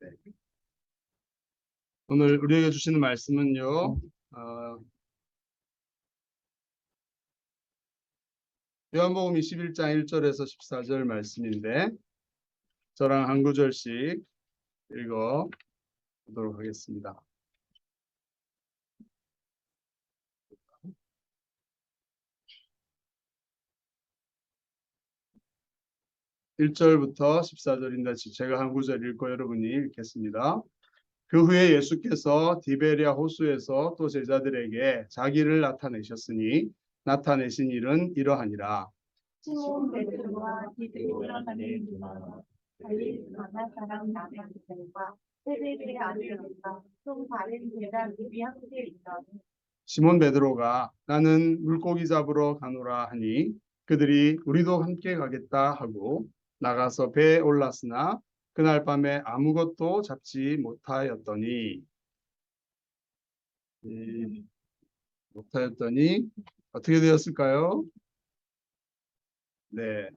네. 오늘 우리에게 주시는 말씀은요, 요한복음 21장 1절에서 14절 말씀인데, 저랑 한 구절씩 읽어 보도록 하겠습니다. (1절부터) 14절인데 제가 한 구절 읽고 여러분이 읽겠습니다. 그 후에 예수께서 디베랴 호수에서 또 제자들에게 자기를 나타내셨으니 나타내신 일은 이러하니라. 시몬 베드로와 디드로라 하는 유다, 갈릴리 가나 사람 나사렛과 세베대의 아들 요한과 또 다른 제자들이 함께 있더니 시몬 베드로가 나는 물고기 잡으러 가노라 하니 그들이 우리도 함께 가겠다 하고 나가서 배에 올랐으나 그날 밤에 아무것도 잡지 못하였더니 어떻게 되었을까요? 네.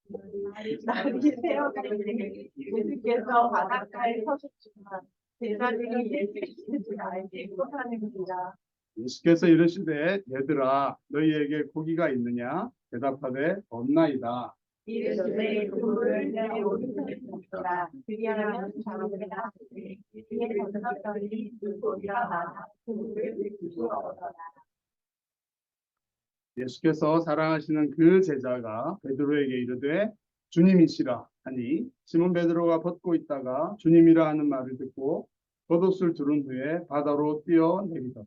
날이 새어갈 때 예수께서 바닷가에 서셨지만 제자들이 예수이신 줄 알지 못하는지라. 예수께서 이르시되 얘들아 너희에게 고기가 있느냐? 대답하되 없나이다. 이르시되 그물을 내 오른손에 던져라. 그리하면 잡으리라. 이에 던졌더니 물고기가 많아 그물을 들기 어려라. 예수께서 사랑하시는 그 제자가 베드로에게 이르되 주님이시라 하니 시몬 베드로가 벗고 있다가 주님이라 하는 말을 듣고 겉옷을 두른 후에 바다로 뛰어내리더라.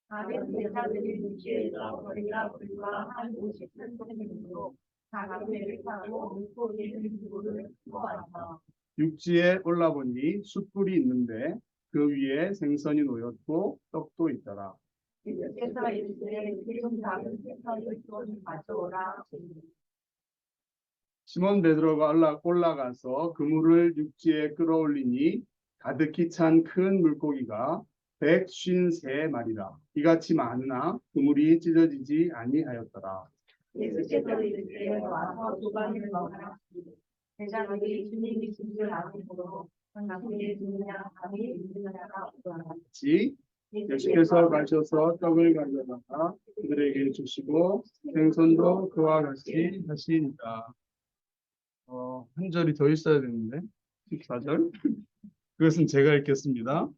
다른 제자들이 물기에서 거리가 불과 한 50cm로 작은 배를 타고 물고기를 물을 모아서 육지에 올라보니 숯불이 있는데 그 위에 생선이 놓였고 떡도 있더라. 예수께서 이르시되 지금 작은 생선을 좀 가져오라. 시몬 베드로가 올라가서 그물을 육지에 끌어올리니 가득히 찬 큰 물고기가 153마리라. 이같이 많으나 그물이 찢어지지 아니하였더라. 예수께서 이르시되 와서 조각을 먹으라. 제자들이 주님이 진 줄 아므로 당신의 주냐 감히 믿는 자가 없더라. 예수께서 가셔서 떡을 가져다가 그들에게 주시고 생선도 그와 같이 하시니라. 한 절이 더 있어야 되는데 14절. 그것은 제가 읽겠습니다.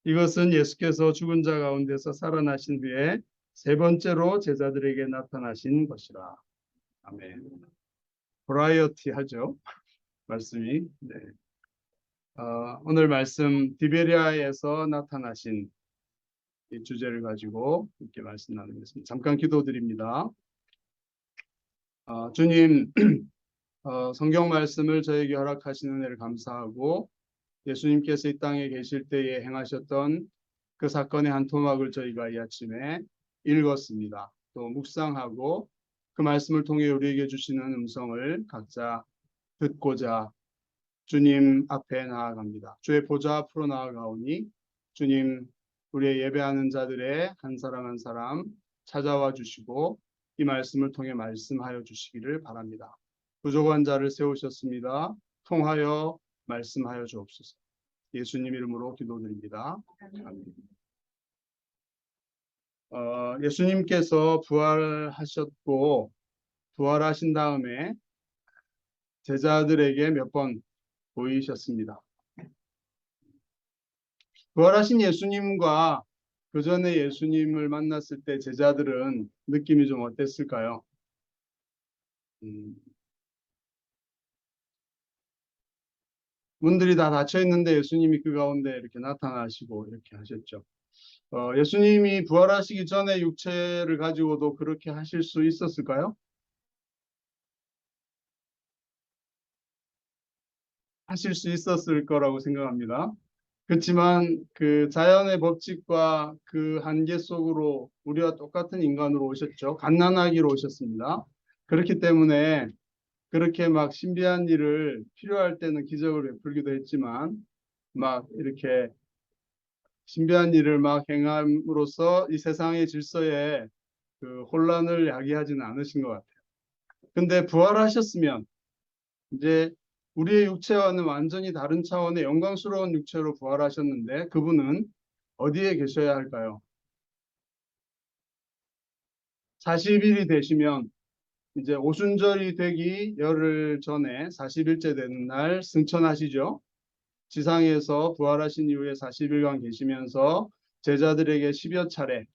이것은 예수께서 죽은 자 가운데서 살아나신 후에 세 번째로 제자들에게 나타나신 것이라. 아멘. 버라이어티 하죠. 말씀이. 네. 오늘 말씀 디베랴에서 나타나신 이 주제를 가지고 이렇게 말씀 나누겠습니다. 잠깐 기도드립니다. 주님, 성경 말씀을 저에게 허락하시는 은혜를 감사하고 예수님께서 이 땅에 계실 때에 행하셨던 그 사건의 한 토막을 저희가 이 아침에 읽었습니다. 또 묵상하고 그 말씀을 통해 우리에게 주시는 음성을 각자 듣고자 주님 앞에 나아갑니다. 주의 보좌 앞으로 나아가오니 주님 우리의 예배하는 자들의 한 사람 한 사람 찾아와 주시고 이 말씀을 통해 말씀하여 주시기를 바랍니다. 부족한 자를 세우셨습니다. 통하여 말씀하여 주옵소서. 예수님 이름으로 기도드립니다. 아멘. 예수님께서 부활하셨고 부활하신 다음에 제자들에게 몇 번 보이셨습니다. 부활하신 예수님과 그 전에 예수님을 만났을 때 제자들은 느낌이 좀 어땠을까요? 문들이 다 닫혀 있는데 예수님이 그 가운데 이렇게 나타나시고 이렇게 하셨죠. 예수님이 부활하시기 전에 육체를 가지고도 그렇게 하실 수 있었을까요? 하실 수 있었을 거라고 생각합니다. 그렇지만 그 자연의 법칙과 그 한계 속으로 우리와 똑같은 인간으로 오셨죠. 갓난아기로 오셨습니다. 그렇기 때문에 그렇게 막 신비한 일을 필요할 때는 기적을 베풀기도 했지만 막 이렇게 신비한 일을 막 행함으로써 이 세상의 질서에 그 혼란을 야기하지는 않으신 것 같아요. 근데 부활하셨으면 이제 우리의 육체와는 완전히 다른 차원의 영광스러운 육체로 부활하셨는데 그분은 어디에 계셔야 할까요? 40일이 되시면 이제 오순절이 되기 열흘 전에 40일째 되는 날 승천하시죠. 지상에서 부활하신 이후에 40일간 계시면서 제자들에게 10여 차례,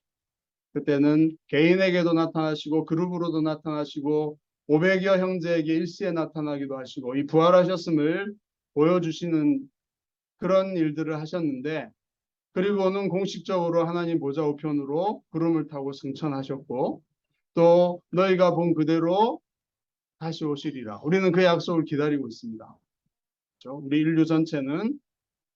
그때는 개인에게도 나타나시고 그룹으로도 나타나시고 500여 형제에게 일시에 나타나기도 하시고 이 부활하셨음을 보여주시는 그런 일들을 하셨는데, 그리고는 공식적으로 하나님 보좌 우편으로 구름을 타고 승천하셨고 또 너희가 본 그대로 다시 오시리라. 우리는 그 약속을 기다리고 있습니다. 그렇죠? 우리 인류 전체는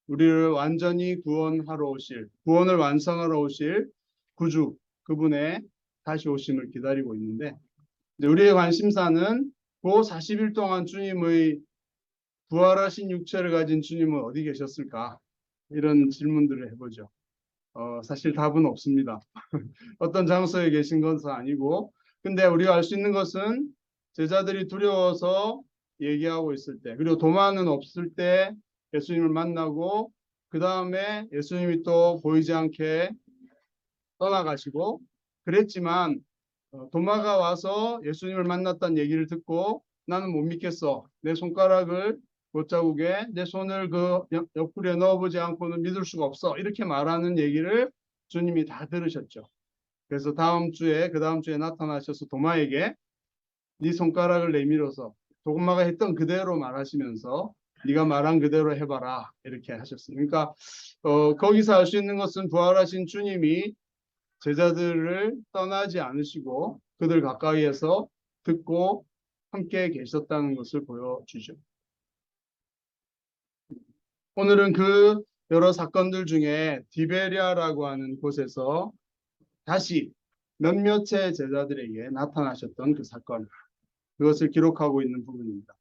우리를 완전히 구원하러 오실, 구원을 완성하러 오실 구주, 그분의 다시 오심을 기다리고 있는데, 이제 우리의 관심사는 그 40일 동안 주님의 부활하신 육체를 가진 주님은 어디 계셨을까? 이런 질문들을 해보죠. 사실 답은 없습니다. 어떤 장소에 계신 것은 아니고, 근데 우리가 알 수 있는 것은 제자들이 두려워서 얘기하고 있을 때, 그리고 도마는 없을 때 예수님을 만나고, 그 다음에 예수님이 또 보이지 않게 떠나가시고, 그랬지만 도마가 와서 예수님을 만났다는 얘기를 듣고 나는 못 믿겠어. 내 손가락을 못자국에 내 손을 그 옆구리에 넣어보지 않고는 믿을 수가 없어. 이렇게 말하는 얘기를 주님이 다 들으셨죠. 그래서 그 다음 주에 나타나셔서 도마에게 네 손가락을 내밀어서 도마가 했던 그대로 말하시면서 네가 말한 그대로 해봐라 이렇게 하셨어요. 그러니까 거기서 알 수 있는 것은 부활하신 주님이 제자들을 떠나지 않으시고 그들 가까이에서 듣고 함께 계셨다는 것을 보여주죠. 오늘은 그 여러 사건들 중에 디베리아라고 하는 곳에서 다시 몇몇의 제자들에게 나타나셨던 그 사건, 그것을 기록하고 있는 부분입니다.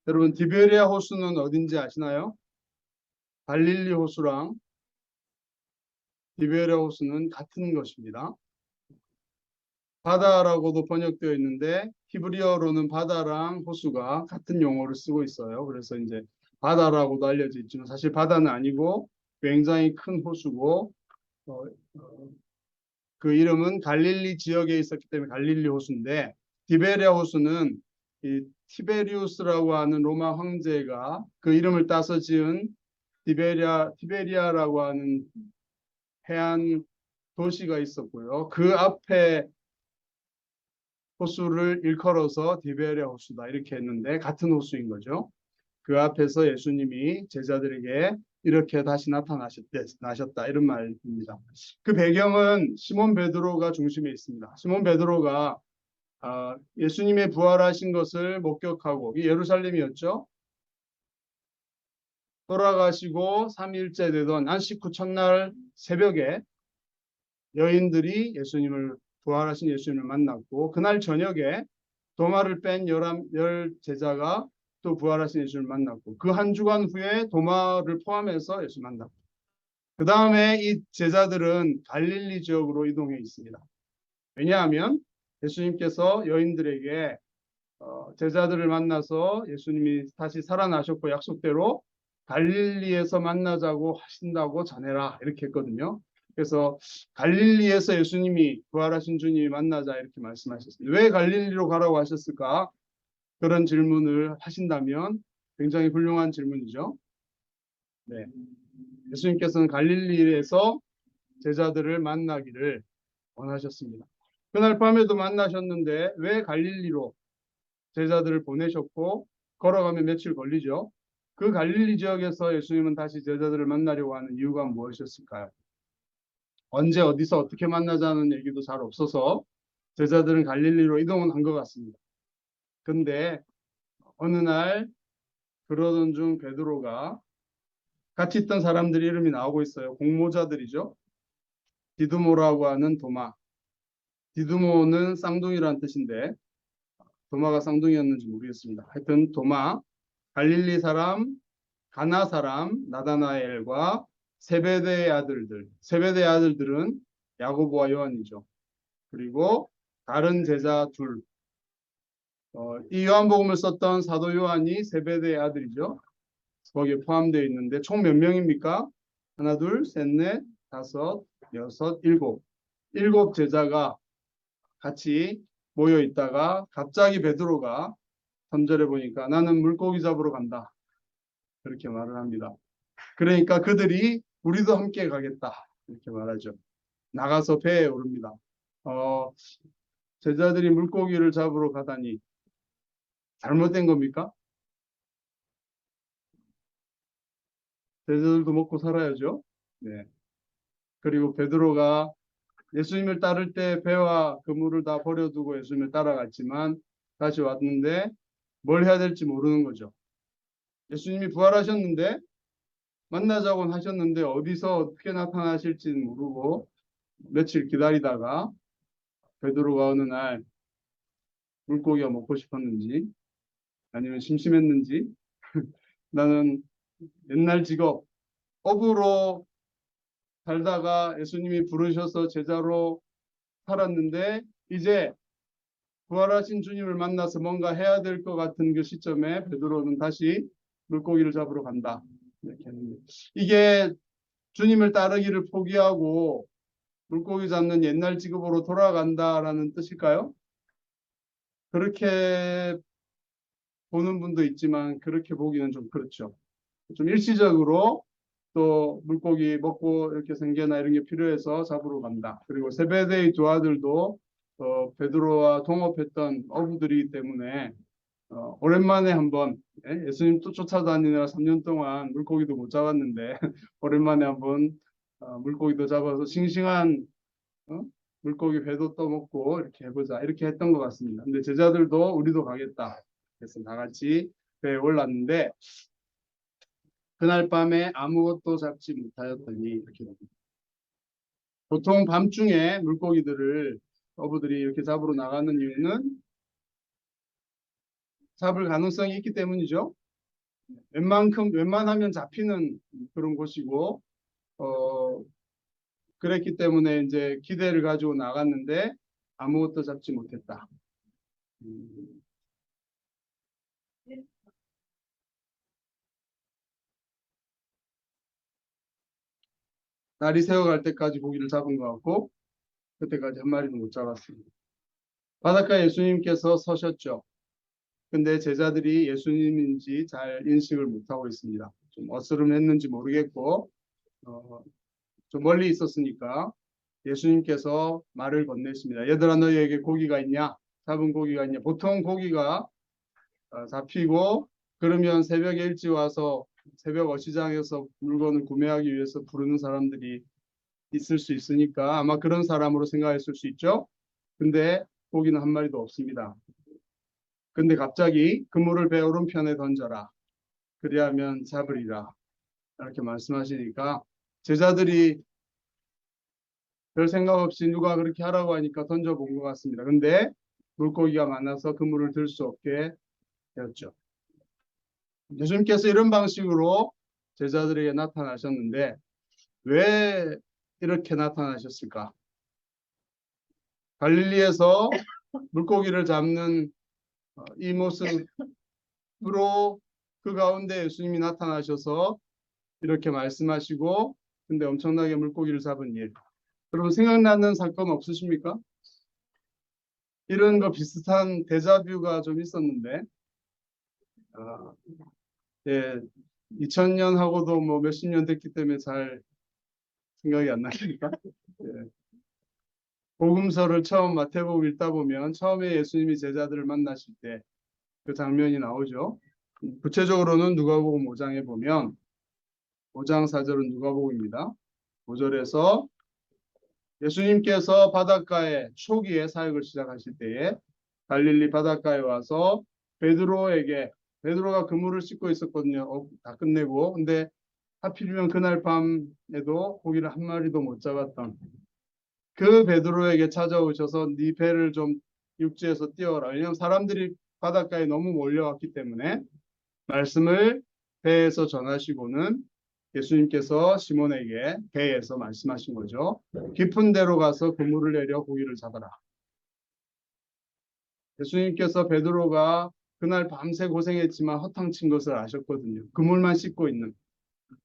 여러분, 디베리아 호수는 어딘지 아시나요? 갈릴리 호수랑 디베리아 호수는 같은 것입니다. 바다라고도 번역되어 있는데 히브리어로는 바다랑 호수가 같은 용어를 쓰고 있어요. 그래서 이제 바다라고도 알려져 있지만 사실 바다는 아니고 굉장히 큰 호수고 어, 어, 그 이름은 갈릴리 지역에 있었기 때문에 갈릴리 호수인데, 디베리아 호수는 이 티베리우스라고 하는 로마 황제가 그 이름을 따서 지은 티베리아라고 하는 해안 도시가 있었고요. 그 앞에 호수를 일컬어서 디베리아 호수다 이렇게 했는데 같은 호수인 거죠. 그 앞에서 예수님이 제자들에게 이렇게 다시 나셨다 이런 말입니다. 그 배경은 시몬 베드로가 중심에 있습니다. 시몬 베드로가 예수님의 부활하신 것을 목격하고, 예루살렘이었죠. 돌아가시고 3일째 되던 안식 후 첫날 새벽에 여인들이 부활하신 예수님을 만났고, 그날 저녁에 도마를 뺀 열 제자가 또 부활하신 예수를 만났고, 그 한 주간 후에 도마를 포함해서 예수 만났고, 그 다음에 이 제자들은 갈릴리 지역으로 이동해 있습니다. 왜냐하면 예수님께서 여인들에게 제자들을 만나서 예수님이 다시 살아나셨고 약속대로 갈릴리에서 만나자고 하신다고 전해라 이렇게 했거든요. 그래서 갈릴리에서 예수님이 부활하신 주님이 만나자 이렇게 말씀하셨습니다. 왜 갈릴리로 가라고 하셨을까? 그런 질문을 하신다면 굉장히 훌륭한 질문이죠. 네. 예수님께서는 갈릴리에서 제자들을 만나기를 원하셨습니다. 그날 밤에도 만나셨는데 왜 갈릴리로 제자들을 보내셨고, 걸어가면 며칠 걸리죠. 그 갈릴리 지역에서 예수님은 다시 제자들을 만나려고 하는 이유가 무엇이었을까요? 언제 어디서 어떻게 만나자는 얘기도 잘 없어서 제자들은 갈릴리로 이동은 한 것 같습니다. 근데 어느 날 그러던 중 베드로가, 같이 있던 사람들이 이름이 나오고 있어요. 공모자들이죠. 디두모라고 하는 도마. 디두모는 쌍둥이라는 뜻인데 도마가 쌍둥이였는지 모르겠습니다. 하여튼 도마, 갈릴리 사람, 가나 사람 나다나엘과 세베대의 아들들. 세베대의 아들들은 야고보와 요한이죠. 그리고 다른 제자 둘. 이 요한복음을 썼던 사도 요한이 세베대의 아들이죠. 거기에 포함되어 있는데 총 몇 명입니까? 하나, 둘, 셋, 넷, 다섯, 여섯, 일곱. 일곱 제자가 같이 모여 있다가 갑자기 베드로가 3절에 보니까 나는 물고기 잡으러 간다. 그렇게 말을 합니다. 그러니까 그들이 우리도 함께 가겠다. 이렇게 말하죠. 나가서 배에 오릅니다. 제자들이 물고기를 잡으러 가다니 잘못된 겁니까? 제자들도 먹고 살아야죠. 네. 그리고 베드로가 예수님을 따를 때 배와 그물을 다 버려두고 예수님을 따라갔지만 다시 왔는데 뭘 해야 될지 모르는 거죠. 예수님이 부활하셨는데 만나자고는 하셨는데 어디서 어떻게 나타나실지는 모르고 며칠 기다리다가 베드로가 어느 날 물고기가 먹고 싶었는지 아니면 심심했는지 나는 옛날 직업 어부로 살다가 예수님이 부르셔서 제자로 살았는데 이제 부활하신 주님을 만나서 뭔가 해야 될 것 같은 그 시점에 베드로는 다시 물고기를 잡으러 간다. 이렇게 했는데 이게 주님을 따르기를 포기하고 물고기 잡는 옛날 직업으로 돌아간다라는 뜻일까요? 그렇게 보는 분도 있지만 그렇게 보기는 좀 그렇죠. 좀 일시적으로 또 물고기 먹고 이렇게 생계나 이런 게 필요해서 잡으러 간다. 그리고 세베데의 두 아들도 베드로와 동업했던 어부들이기 때문에 오랜만에 한번 예수님 또 쫓아다니느라 3년 동안 물고기도 못 잡았는데 오랜만에 한번 물고기도 잡아서 싱싱한 물고기 회도 떠먹고 이렇게 해보자 이렇게 했던 것 같습니다. 근데 제자들도 우리도 가겠다. 그래서 다 같이 배에 올랐는데 그날 밤에 아무것도 잡지 못하였더니 이렇게 됩니다. 보통 밤중에 물고기들을 어부들이 이렇게 잡으러 나가는 이유는 잡을 가능성이 있기 때문이죠. 웬만하면 잡히는 그런 곳이고, 그랬기 때문에 이제 기대를 가지고 나갔는데 아무것도 잡지 못했다. 날이 새어갈 때까지 고기를 잡은 것 같고, 그때까지 한 마리도 못 잡았습니다. 바닷가에 예수님께서 서셨죠. 근데 제자들이 예수님인지 잘 인식을 못하고 있습니다. 좀 어스름했는지 모르겠고, 좀 멀리 있었으니까 예수님께서 말을 건네십니다. 얘들아 너희에게 고기가 있냐? 잡은 고기가 있냐? 보통 고기가 잡히고 그러면 새벽에 일찍 와서 새벽 어시장에서 물건을 구매하기 위해서 부르는 사람들이 있을 수 있으니까 아마 그런 사람으로 생각했을 수 있죠. 근데 고기는 한 마리도 없습니다. 근데 갑자기 그물을 배 오른편에 던져라. 그리하면 잡으리라. 이렇게 말씀하시니까 제자들이 별 생각 없이 누가 그렇게 하라고 하니까 던져본 것 같습니다. 근데 물고기가 많아서 그물을 들 수 없게 되었죠. 예수님께서 이런 방식으로 제자들에게 나타나셨는데 왜 이렇게 나타나셨을까? 갈릴리에서 물고기를 잡는 이 모습으로 그 가운데 예수님이 나타나셔서 이렇게 말씀하시고 근데 엄청나게 물고기를 잡은 일. 여러분 생각나는 사건 없으십니까? 이런 거 비슷한 데자뷰가 좀 있었는데 예, 2000년하고도 뭐 몇십 년 됐기 때문에 잘 생각이 안 나니까. 예. 복음서를 처음 마태복음 읽다 보면 처음에 예수님이 제자들을 만나실 때 그 장면이 나오죠. 구체적으로는 누가복음 5장에 보면 5장 4절은 누가복음입니다. 5절에서 예수님께서 바닷가에 초기에 사역을 시작하실 때에 갈릴리 바닷가에 와서 베드로가 그물을 씻고 있었거든요. 다 끝내고. 근데 하필이면 그날 밤에도 고기를 한 마리도 못 잡았던 그 베드로에게 찾아오셔서 네 배를 좀 육지에서 띄워라. 왜냐하면 사람들이 바닷가에 너무 몰려왔기 때문에 말씀을 배에서 전하시고는 예수님께서 시몬에게 배에서 말씀하신 거죠. 깊은 데로 가서 그물을 내려 고기를 잡아라. 예수님께서 베드로가 그날 밤새 고생했지만 허탕친 것을 아셨거든요. 그물만 씻고 있는.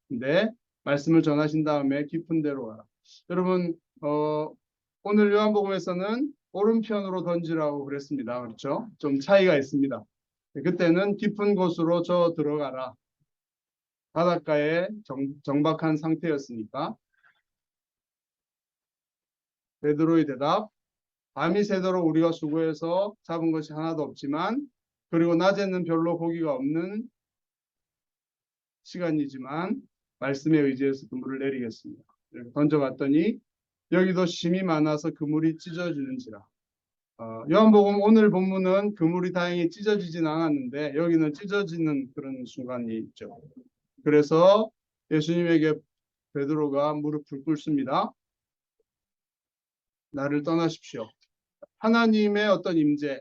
근데 말씀을 전하신 다음에 깊은 데로 가라. 여러분, 오늘 요한복음에서는 오른편으로 던지라고 그랬습니다. 그렇죠? 좀 차이가 있습니다. 그때는 깊은 곳으로 저 들어가라. 바닷가에 정박한 상태였으니까. 베드로의 대답, 밤이 새도록 우리가 수고해서 잡은 것이 하나도 없지만, 그리고 낮에는 별로 고기가 없는 시간이지만 말씀에 의지해서 그물을 내리겠습니다. 이렇게 던져봤더니 여기도 심이 많아서 그물이 찢어지는지라. 요한복음 오늘 본문은 그물이 다행히 찢어지진 않았는데 여기는 찢어지는 그런 순간이 있죠. 그래서 예수님에게 베드로가 무릎을 꿇습니다. 나를 떠나십시오. 하나님의 어떤 임재,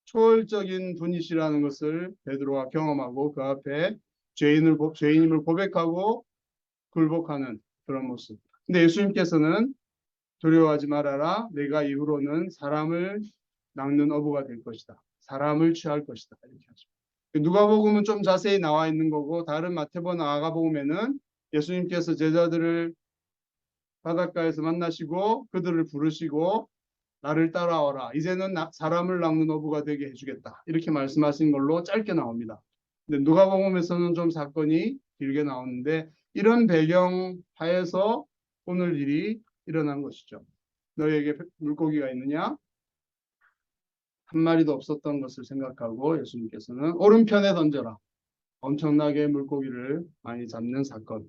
초월적인 분이시라는 것을 베드로가 경험하고 그 앞에 죄인임을 고백하고 굴복하는 그런 모습. 근데 예수님께서는 두려워하지 말아라. 내가 이후로는 사람을 낚는 어부가 될 것이다. 사람을 취할 것이다. 이렇게 하죠. 누가복음은 좀 자세히 나와 있는 거고 다른 마태복음과 마가복음에는 예수님께서 제자들을 바닷가에서 만나시고 그들을 부르시고 나를 따라와라. 이제는 사람을 낚는 어부가 되게 해주겠다. 이렇게 말씀하신 걸로 짧게 나옵니다. 근데 누가복음에서는 좀 사건이 길게 나오는데 이런 배경 하에서 오늘 일이 일어난 것이죠. 너희에게 물고기가 있느냐? 한 마리도 없었던 것을 생각하고 예수님께서는 오른편에 던져라. 엄청나게 물고기를 많이 잡는 사건.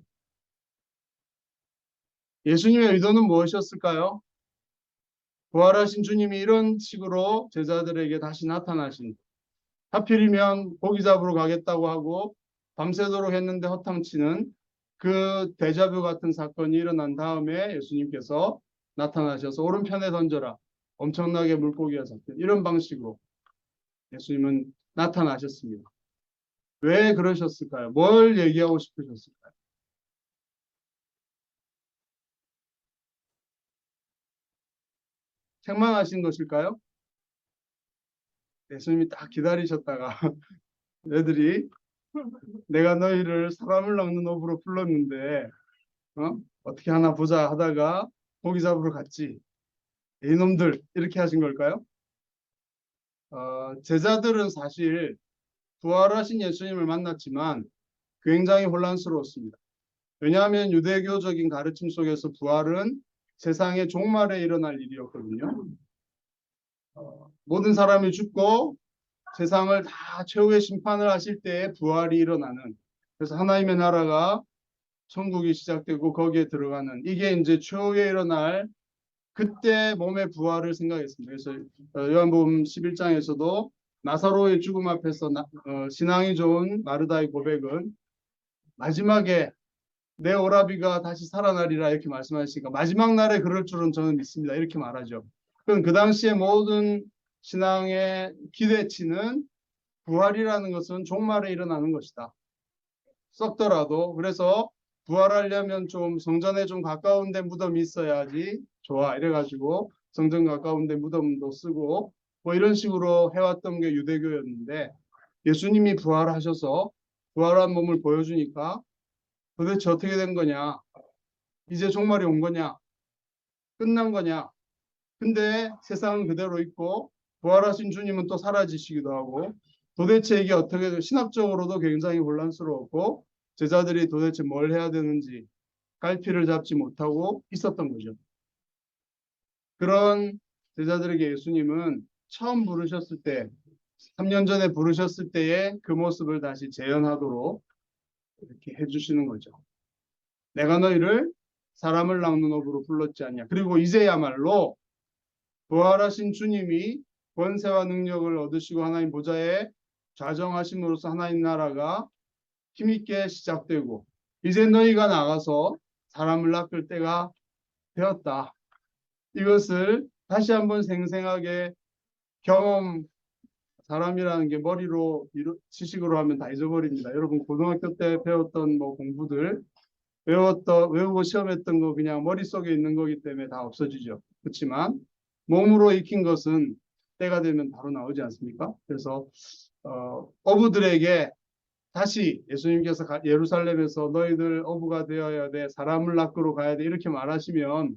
예수님의 의도는 무엇이었을까요? 부활하신 주님이 이런 식으로 제자들에게 다시 나타나신, 하필이면 고기 잡으러 가겠다고 하고 밤새도록 했는데 허탕치는 그 데자뷰 같은 사건이 일어난 다음에 예수님께서 나타나셔서 오른편에 던져라. 엄청나게 물고기가 잡힌 이런 방식으로 예수님은 나타나셨습니다. 왜 그러셨을까요? 뭘 얘기하고 싶으셨을까요? 책망하신 것일까요? 예수님이 딱 기다리셨다가 애들이 내가 너희를 사람을 낚는 업으로 불렀는데 어떻게 하나 보자 하다가 고기 잡으러 갔지. 이놈들 이렇게 하신 걸까요? 제자들은 사실 부활하신 예수님을 만났지만 굉장히 혼란스러웠습니다. 왜냐하면 유대교적인 가르침 속에서 부활은 세상의 종말에 일어날 일이었거든요. 모든 사람이 죽고 세상을 다 최후의 심판을 하실 때에 부활이 일어나는, 그래서 하나님의 나라가 천국이 시작되고 거기에 들어가는, 이게 이제 최후에 일어날 그때 몸의 부활을 생각했습니다. 그래서 요한복음 11장에서도 나사로의 죽음 앞에서 신앙이 좋은 마르다의 고백은 마지막에 내 오라비가 다시 살아나리라 이렇게 말씀하시니까 마지막 날에 그럴 줄은 저는 믿습니다. 이렇게 말하죠. 그럼 그 당시에 모든 신앙의 기대치는 부활이라는 것은 종말에 일어나는 것이다. 썩더라도. 그래서 부활하려면 좀 성전에 좀 가까운 데 무덤이 있어야지 좋아. 이래가지고 성전 가까운 데 무덤도 쓰고 뭐 이런 식으로 해왔던 게 유대교였는데 예수님이 부활하셔서 부활한 몸을 보여주니까 도대체 어떻게 된 거냐? 이제 종말이 온 거냐? 끝난 거냐? 근데 세상은 그대로 있고 부활하신 주님은 또 사라지시기도 하고 도대체 이게 어떻게 신학적으로도 굉장히 혼란스러웠고 제자들이 도대체 뭘 해야 되는지 갈피를 잡지 못하고 있었던 거죠. 그런 제자들에게 예수님은 처음 부르셨을 때 3년 전에 부르셨을 때의 그 모습을 다시 재현하도록 이렇게 해주시는 거죠. 내가 너희를 사람을 낚는 업으로 불렀지 않냐. 그리고 이제야말로 부활하신 주님이 권세와 능력을 얻으시고 하나님 보좌에 좌정하심으로써 하나님 나라가 힘있게 시작되고 이제 너희가 나가서 사람을 낚을 때가 되었다. 이것을 다시 한번 생생하게 경험, 사람이라는 게 머리로 지식으로 하면 다 잊어버립니다. 여러분 고등학교 때 배웠던 뭐 공부들 외우고 시험했던 거 그냥 머릿속에 있는 거기 때문에 다 없어지죠. 그렇지만 몸으로 익힌 것은 때가 되면 바로 나오지 않습니까? 그래서 어부들에게 다시 예수님께서 예루살렘에서 너희들 어부가 되어야 돼, 사람을 낚으러 가야 돼 이렇게 말하시면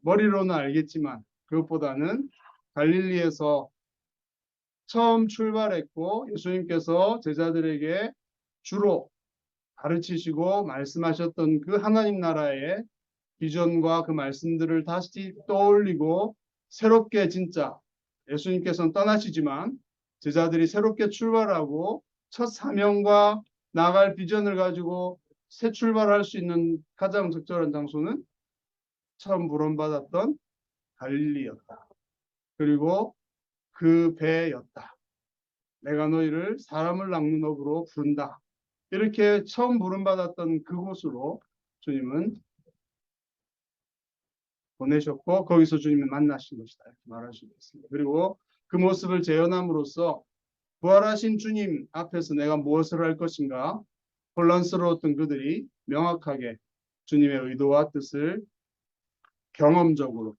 머리로는 알겠지만 그것보다는 갈릴리에서 처음 출발했고 예수님께서 제자들에게 주로 가르치시고 말씀하셨던 그 하나님 나라의 비전과 그 말씀들을 다시 떠올리고 새롭게 진짜 예수님께서는 떠나시지만 제자들이 새롭게 출발하고 첫 사명과 나갈 비전을 가지고 새 출발할 수 있는 가장 적절한 장소는 처음 부름받았던 갈릴리였다. 그리고 그 배였다. 내가 너희를 사람을 낚는 업으로 부른다. 이렇게 처음 부름받았던 그곳으로 주님은 보내셨고 거기서 주님을 만나신 것이다. 이렇게 말하시고 있습니다. 그리고 그 모습을 재현함으로써 부활하신 주님 앞에서 내가 무엇을 할 것인가 혼란스러웠던 그들이 명확하게 주님의 의도와 뜻을 경험적으로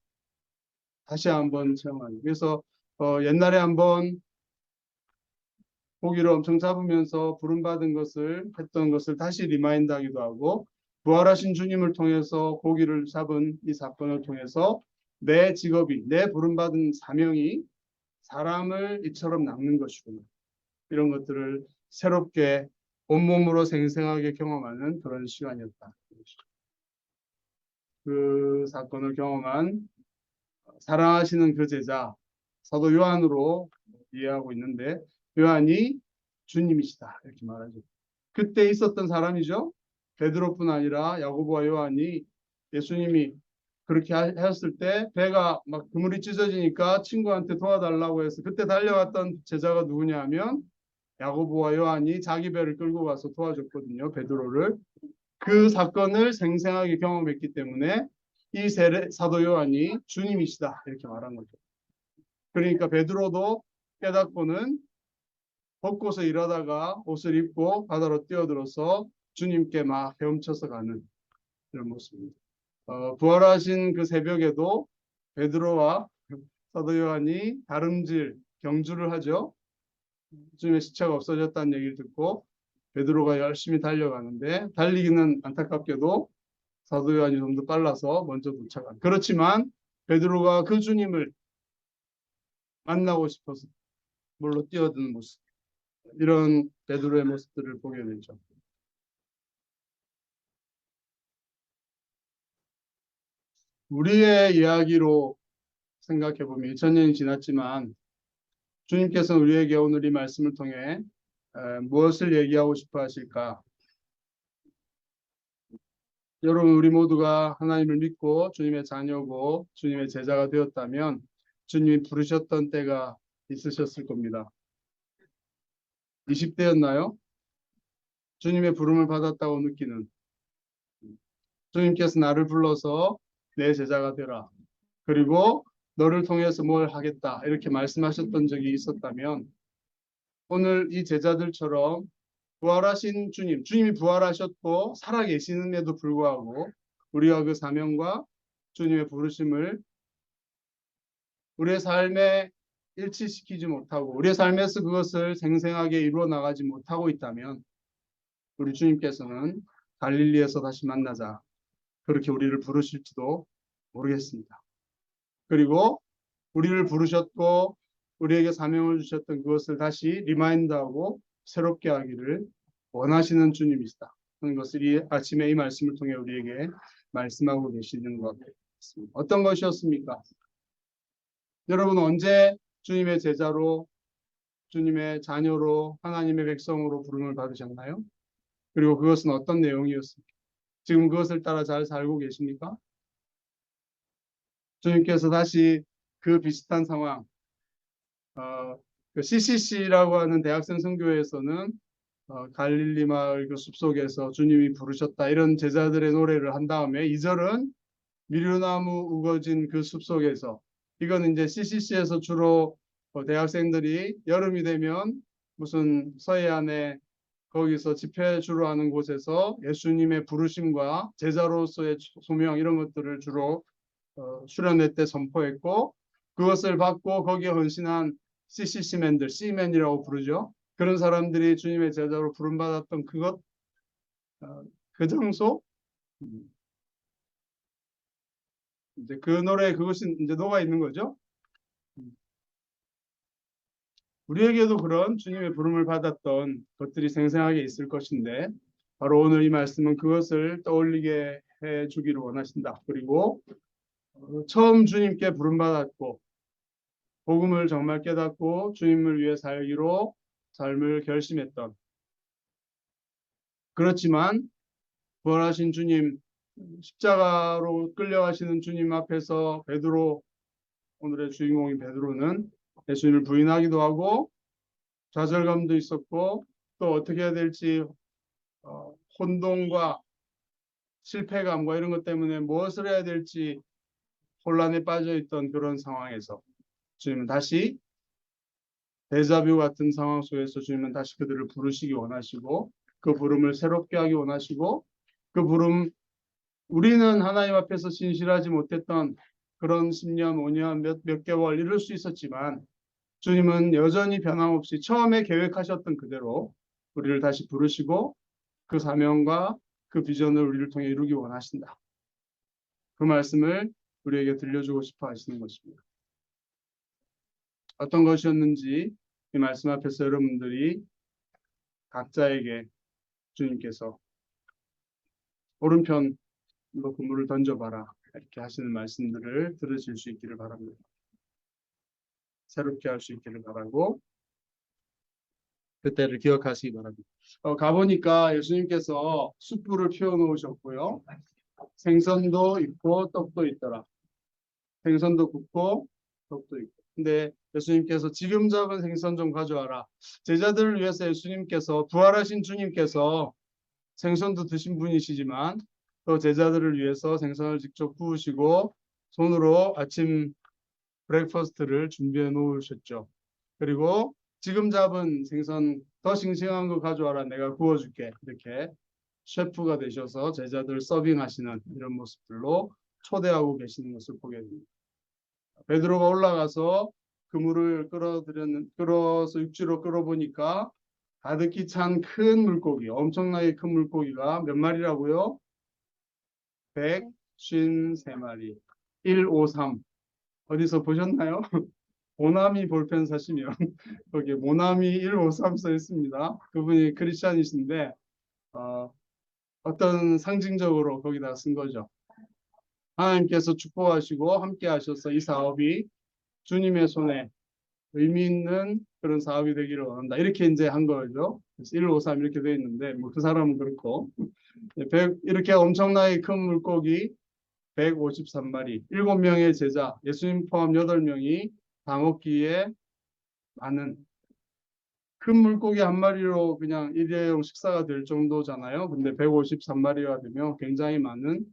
다시 한번 체험하는. 그래서 옛날에 한번 고기를 엄청 잡으면서 부름받은 것을 했던 것을 다시 리마인드하기도 하고 부활하신 주님을 통해서 고기를 잡은 이 사건을 통해서 내 직업이 내 부름받은 사명이 사람을 이처럼 낚는 것이구나. 이런 것들을 새롭게 온몸으로 생생하게 경험하는 그런 시간이었다. 그 사건을 경험한 사랑하시는 그 제자 사도 요한으로 이해하고 있는데 요한이 주님이시다 이렇게 말하죠. 그때 있었던 사람이죠. 베드로뿐 아니라 야고보와 요한이 예수님이 그렇게 하셨을 때 배가 막 그물이 찢어지니까 친구한테 도와달라고 해서 그때 달려갔던 제자가 누구냐 하면 야고보와 요한이 자기 배를 끌고 가서 도와줬거든요. 베드로를. 그 사건을 생생하게 경험했기 때문에 이 사도 요한이 주님이시다 이렇게 말한 거죠. 그러니까 베드로도 깨닫고는 벚꽃에 일하다가 옷을 입고 바다로 뛰어들어서 주님께 막 헤엄쳐서 가는 이런 모습입니다. 부활하신 그 새벽에도 베드로와 사도 요한이 다름질 경주를 하죠. 주님의 시체가 없어졌다는 얘기를 듣고 베드로가 열심히 달려가는데 달리기는 안타깝게도 사도 요한이 좀 더 빨라서 먼저 도착한. 그렇지만 베드로가 그 주님을 만나고 싶어서 물로 뛰어드는 모습. 이런 베드로의 모습들을 보게 되죠. 우리의 이야기로 생각해 보면 2000년이 지났지만 주님께서는 우리에게 오늘 이 말씀을 통해 무엇을 얘기하고 싶어 하실까? 여러분 우리 모두가 하나님을 믿고 주님의 자녀고 주님의 제자가 되었다면 주님이 부르셨던 때가 있으셨을 겁니다. 20대였나요? 주님의 부름을 받았다고 느끼는 주님께서 나를 불러서 내 제자가 되라. 그리고 너를 통해서 뭘 하겠다. 이렇게 말씀하셨던 적이 있었다면 오늘 이 제자들처럼 부활하신 주님, 주님이 부활하셨고 살아계시는데도 불구하고 우리가 그 사명과 주님의 부르심을 우리의 삶에 일치시키지 못하고 우리의 삶에서 그것을 생생하게 이루어 나가지 못하고 있다면 우리 주님께서는 갈릴리에서 다시 만나자 그렇게 우리를 부르실지도 모르겠습니다. 그리고 우리를 부르셨고 우리에게 사명을 주셨던 그것을 다시 리마인드하고 새롭게 하기를 원하시는 주님이시다 하는 것을 이 아침에 이 말씀을 통해 우리에게 말씀하고 계시는 것 같습니다. 어떤 것이었습니까? 여러분 언제 주님의 제자로 주님의 자녀로 하나님의 백성으로 부름을 받으셨나요? 그리고 그것은 어떤 내용이었습니까? 지금 그것을 따라 잘 살고 계십니까? 주님께서 다시 그 비슷한 상황, 그 CCC라고 하는 대학생 선교회에서는 갈릴리 마을 그 숲속에서 주님이 부르셨다 이런 제자들의 노래를 한 다음에 2절은 미류나무 우거진 그 숲속에서 이건 이제 CCC에서 주로 대학생들이 여름이 되면 무슨 서해안에 거기서 집회 주로 하는 곳에서 예수님의 부르심과 제자로서의 소명 이런 것들을 주로 수련회 때 선포했고 그것을 받고 거기에 헌신한 CCC맨들, C맨이라고 부르죠. 그런 사람들이 주님의 제자로 부름받았던 그것, 그 장소, 음, 이제 그 노래 그것이 이제 녹아 있는 거죠. 우리에게도 그런 주님의 부름을 받았던 것들이 생생하게 있을 것인데 바로 오늘 이 말씀은 그것을 떠올리게 해 주기를 원하신다. 그리고 처음 주님께 부름받았고 복음을 정말 깨닫고 주님을 위해 살기로 삶을 결심했던 그렇지만 부활하신 주님 십자가로 끌려가시는 주님 앞에서 베드로 오늘의 주인공인 베드로는 예수님을 부인하기도 하고 좌절감도 있었고 또 어떻게 해야 될지 혼동과 실패감과 이런 것 때문에 무엇을 해야 될지 혼란에 빠져 있던 그런 상황에서 주님은 다시 데자뷰 같은 상황 속에서 주님은 다시 그들을 부르시기 원하시고 그 부름을 새롭게 하기 원하시고 그 부름 우리는 하나님 앞에서 진실하지 못했던 그런 10년, 5년, 몇 개월 이럴 수 있었지만 주님은 여전히 변함없이 처음에 계획하셨던 그대로 우리를 다시 부르시고 그 사명과 그 비전을 우리를 통해 이루기 원하신다. 그 말씀을 우리에게 들려주고 싶어 하시는 것입니다. 어떤 것이었는지 이 말씀 앞에서 여러분들이 각자에게 주님께서 오른편으로 그물을 던져봐라 이렇게 하시는 말씀들을 들으실 수 있기를 바랍니다. 새롭게 할 수 있기를 바라고 그때를 기억하시기 바랍니다. 가보니까 예수님께서 숯불을 피워놓으셨고요. 생선도 있고 떡도 있더라. 생선도 굽고 떡도 있고. 근데 예수님께서 지금 잡은 생선 좀 가져와라. 제자들을 위해서 예수님께서 부활하신 주님께서 생선도 드신 분이시지만 또 제자들을 위해서 생선을 직접 구우시고 손으로 아침 브렉퍼스트를 준비해 놓으셨죠. 그리고 지금 잡은 생선 더 싱싱한 거 가져와라. 내가 구워줄게. 이렇게 셰프가 되셔서 제자들 서빙하시는 이런 모습들로 초대하고 계시는 것을 보게 됩니다. 베드로가 올라가서 그물을 끌어서 육지로 끌어보니까 가득히 찬 큰 물고기, 엄청나게 큰 물고기가 몇 마리라고요? 153마리. 153. 어디서 보셨나요? 모나미 볼펜 사시면 거기에 모나미 153 써 있습니다. 그분이 크리스찬이신데 어떤 상징적으로 거기다 쓴 거죠. 하나님께서 축복하시고 함께 하셔서 이 사업이 주님의 손에 의미 있는 그런 사업이 되기를 원한다. 이렇게 이제 한 거죠. 그래서 153 이렇게 되어 있는데 뭐 그 사람은 그렇고 이렇게 엄청나게 큰 물고기 153마리, 7명의 제자, 예수님 포함 8명이 다 먹기에 많은 큰 물고기 한 마리로 그냥 일회용 식사가 될 정도잖아요. 근데 153마리가 되면 굉장히 많은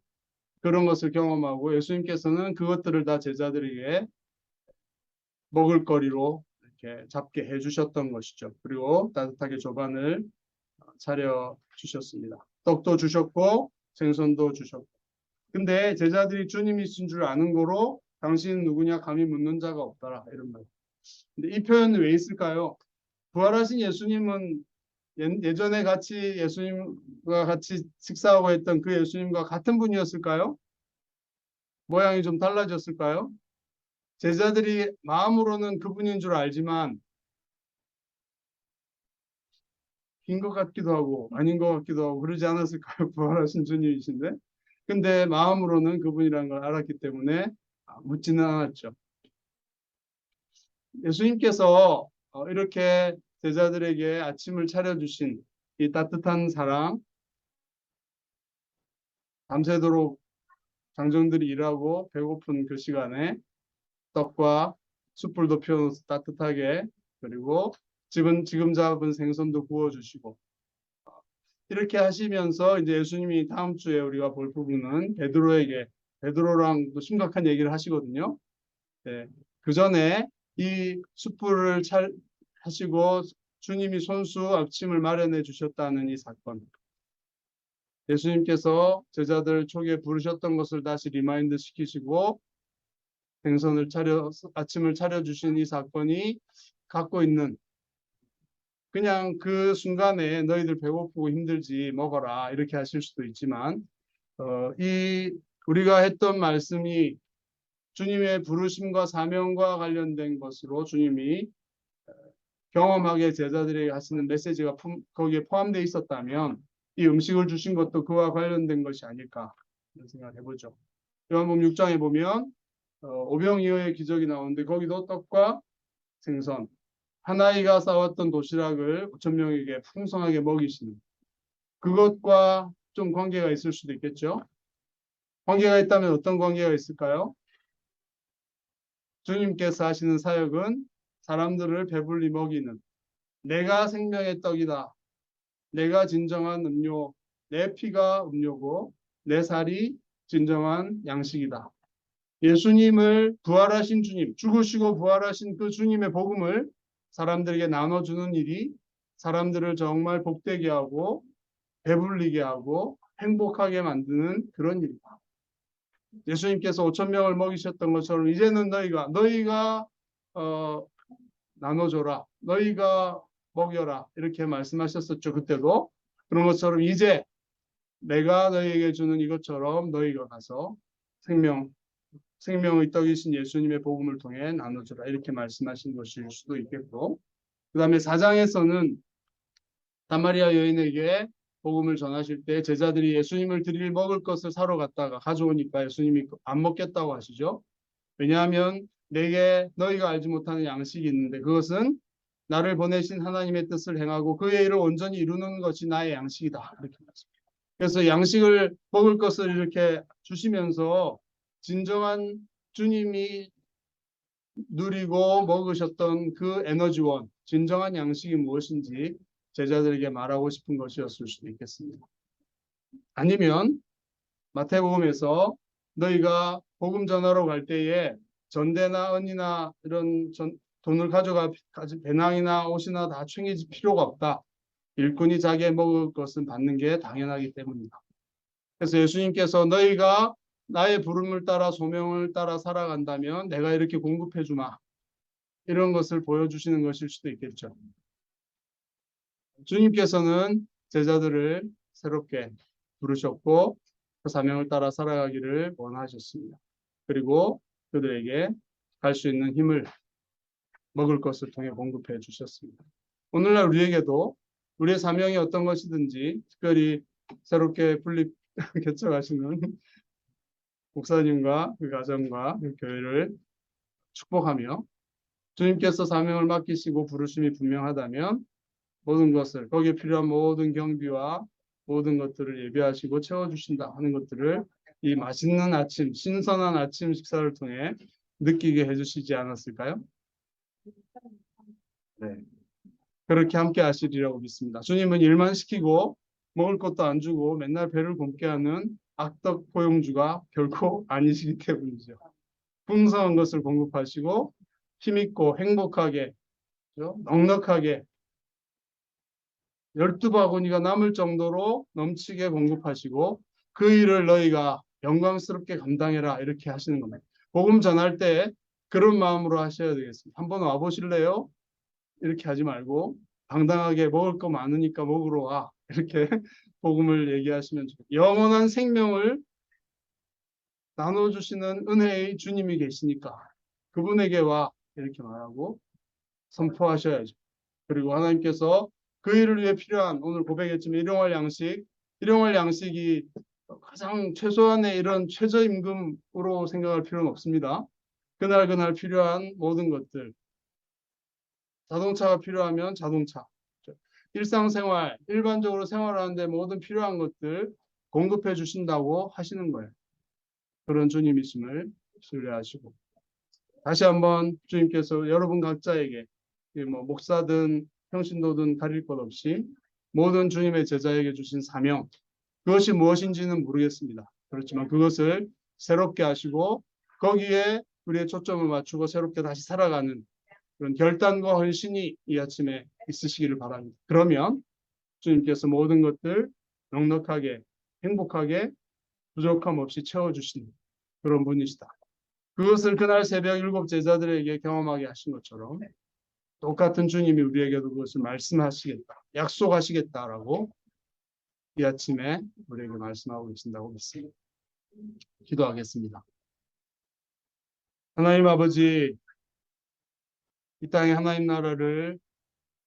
그런 것을 경험하고 예수님께서는 그것들을 다 제자들에게 먹을거리로 이렇게 잡게 해주셨던 것이죠. 그리고 따뜻하게 조반을 차려 주셨습니다. 떡도 주셨고 생선도 주셨고. 근데 제자들이 주님이신 줄 아는 거로 당신은 누구냐 감히 묻는 자가 없더라 이런 말. 근데 이 표현은 왜 있을까요? 부활하신 예수님은 예전에 같이 예수님과 같이 식사하고 했던 그 예수님과 같은 분이었을까요? 모양이 좀 달라졌을까요? 제자들이 마음으로는 그분인 줄 알지만 빈 것 같기도 하고 아닌 것 같기도 하고 그러지 않았을까요? 부활하신 주님이신데. 근데 마음으로는 그분이라는 걸 알았기 때문에 묻지는 않았죠. 예수님께서 이렇게 제자들에게 아침을 차려주신 이 따뜻한 사랑, 밤새도록 장정들이 일하고 배고픈 그 시간에 떡과 숯불도 피워놓아서 따뜻하게 그리고 지금 잡은 생선도 구워주시고 이렇게 하시면서 이제 예수님이 다음 주에 우리가 볼 부분은 베드로랑도 심각한 얘기를 하시거든요. 네. 그 전에 이 숯불을 하시고 주님이 손수 아침을 마련해 주셨다는 이 사건. 예수님께서 제자들 초기에 부르셨던 것을 다시 리마인드 시키시고 생선을 아침을 차려주신 이 사건이 갖고 있는 그냥 그 순간에 너희들 배고프고 힘들지 먹어라 이렇게 하실 수도 있지만 이 우리가 했던 말씀이 주님의 부르심과 사명과 관련된 것으로 주님이 경험하게 제자들에게 하시는 메시지가 거기에 포함되어 있었다면 이 음식을 주신 것도 그와 관련된 것이 아닐까 이런 생각을 해보죠. 요한복음 6장에 보면 오병이어의 기적이 나오는데 거기도 떡과 생선 하나이가 싸왔던 도시락을 5천 명에게 풍성하게 먹이시는 그것과 좀 관계가 있을 수도 있겠죠. 관계가 있다면 어떤 관계가 있을까요? 주님께서 하시는 사역은 사람들을 배불리 먹이는 내가 생명의 떡이다. 내가 진정한 음료, 내 피가 음료고 내 살이 진정한 양식이다. 예수님을 부활하신 주님, 죽으시고 부활하신 그 주님의 복음을 사람들에게 나눠주는 일이 사람들을 정말 복되게 하고 배불리게 하고 행복하게 만드는 그런 일이다. 예수님께서 5천 명을 먹이셨던 것처럼 이제는 너희가 나눠줘라. 너희가 먹여라. 이렇게 말씀하셨었죠. 그때도. 그런 것처럼 이제 내가 너희에게 주는 이것처럼 너희가 가서 생명의 떡이신 예수님의 복음을 통해 나눠주라. 이렇게 말씀하신 것일 수도 있겠고. 그 다음에 4장에서는 사마리아 여인에게 복음을 전하실 때 제자들이 예수님을 드릴 먹을 것을 사러 갔다가 가져오니까 예수님이 안 먹겠다고 하시죠. 왜냐하면 내게 너희가 알지 못하는 양식이 있는데 그것은 나를 보내신 하나님의 뜻을 행하고 그의 일을 온전히 이루는 것이 나의 양식이다. 이렇게 말씀합니다. 그래서 양식을 먹을 것을 이렇게 주시면서 진정한 주님이 누리고 먹으셨던 그 에너지원, 진정한 양식이 무엇인지 제자들에게 말하고 싶은 것이었을 수도 있겠습니다. 아니면 마태복음에서 너희가 복음 전하러 갈 때에 전대나 은이나 이런 돈을 가진 배낭이나 옷이나 다 챙길 필요가 없다. 일꾼이 자기의 먹을 것은 받는 게 당연하기 때문이다. 그래서 예수님께서 너희가 나의 부름을 따라 소명을 따라 살아간다면 내가 이렇게 공급해 주마. 이런 것을 보여주시는 것일 수도 있겠죠. 주님께서는 제자들을 새롭게 부르셨고 그 사명을 따라 살아가기를 원하셨습니다. 그리고 그들에게 갈 수 있는 힘을 먹을 것을 통해 공급해 주셨습니다. 오늘날 우리에게도 우리의 사명이 어떤 것이든지 특별히 새롭게 개척하시는 목사님과 그 가정과 그 교회를 축복하며 주님께서 사명을 맡기시고 부르심이 분명하다면 모든 것을 거기에 필요한 모든 경비와 모든 것들을 예비하시고 채워주신다 하는 것들을 이 맛있는 아침, 신선한 아침 식사를 통해 느끼게 해주시지 않았을까요? 네. 그렇게 함께 하시리라고 믿습니다. 주님은 일만 시키고 먹을 것도 안 주고 맨날 배를 곪게 하는 악덕 포용주가 결코 아니시기 때문이죠. 풍성한 것을 공급하시고 힘있고 행복하게 넉넉하게 12바구니가 남을 정도로 넘치게 공급하시고 그 일을 너희가 영광스럽게 감당해라 이렇게 하시는 겁니다. 복음 전할 때 그런 마음으로 하셔야 되겠습니다. 한번 와보실래요? 이렇게 하지 말고 당당하게 먹을 거 많으니까 먹으러 와 이렇게 복음을 얘기하시면 좋겠습니다. 영원한 생명을 나눠주시는 은혜의 주님이 계시니까 그분에게 와 이렇게 말하고 선포하셔야죠. 그리고 하나님께서 그 일을 위해 필요한 오늘 고백했지만 일용할 양식이 가장 최소한의 이런 최저임금으로 생각할 필요는 없습니다. 그날 필요한 모든 것들 자동차가 필요하면 자동차 일상생활 일반적으로 생활하는데 모든 필요한 것들 공급해 주신다고 하시는 거예요. 그런 주님이심을 신뢰하시고 다시 한번 주님께서 여러분 각자에게 목사든 평신도든 가릴 것 없이 모든 주님의 제자에게 주신 사명 그것이 무엇인지는 모르겠습니다. 그렇지만 그것을 새롭게 하시고 거기에 우리의 초점을 맞추고 새롭게 다시 살아가는 그런 결단과 헌신이 이 아침에 있으시기를 바랍니다. 그러면 주님께서 모든 것들 넉넉하게 행복하게 부족함 없이 채워주시는 그런 분이시다. 그것을 그날 새벽 7 제자들에게 경험하게 하신 것처럼 똑같은 주님이 우리에게도 그것을 말씀하시겠다, 약속하시겠다라고 이 아침에 우리에게 말씀하고 계신다고 믿습니다. 기도하겠습니다. 하나님 아버지, 이 땅에 하나님 나라를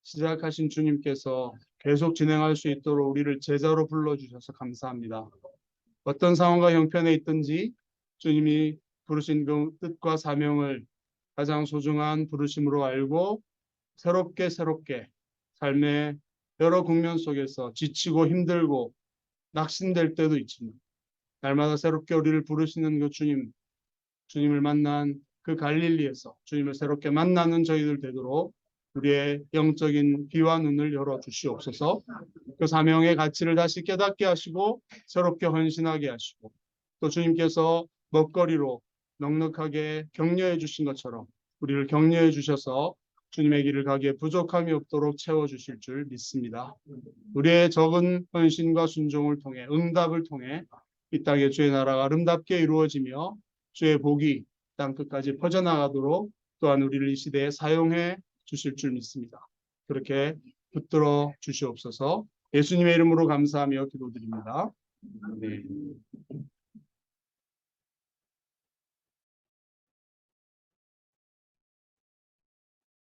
시작하신 주님께서 계속 진행할 수 있도록 우리를 제자로 불러주셔서 감사합니다. 어떤 상황과 형편에 있든지 주님이 부르신 그 뜻과 사명을 가장 소중한 부르심으로 알고 새롭게 삶의 여러 국면 속에서 지치고 힘들고 낙심될 때도 있지만 날마다 새롭게 우리를 부르시는 그 주님을 만난 그 갈릴리에서 주님을 새롭게 만나는 저희들 되도록 우리의 영적인 귀와 눈을 열어 주시옵소서. 그 사명의 가치를 다시 깨닫게 하시고 새롭게 헌신하게 하시고 또 주님께서 먹거리로 넉넉하게 격려해 주신 것처럼 우리를 격려해 주셔서 주님의 길을 가기에 부족함이 없도록 채워주실 줄 믿습니다. 우리의 적은 헌신과 순종을 통해 응답을 통해 이 땅에 주의 나라가 아름답게 이루어지며 주의 복이 땅 끝까지 퍼져나가도록 또한 우리를 이 시대에 사용해 주실 줄 믿습니다. 그렇게 붙들어 주시옵소서. 예수님의 이름으로 감사하며 기도드립니다. 네.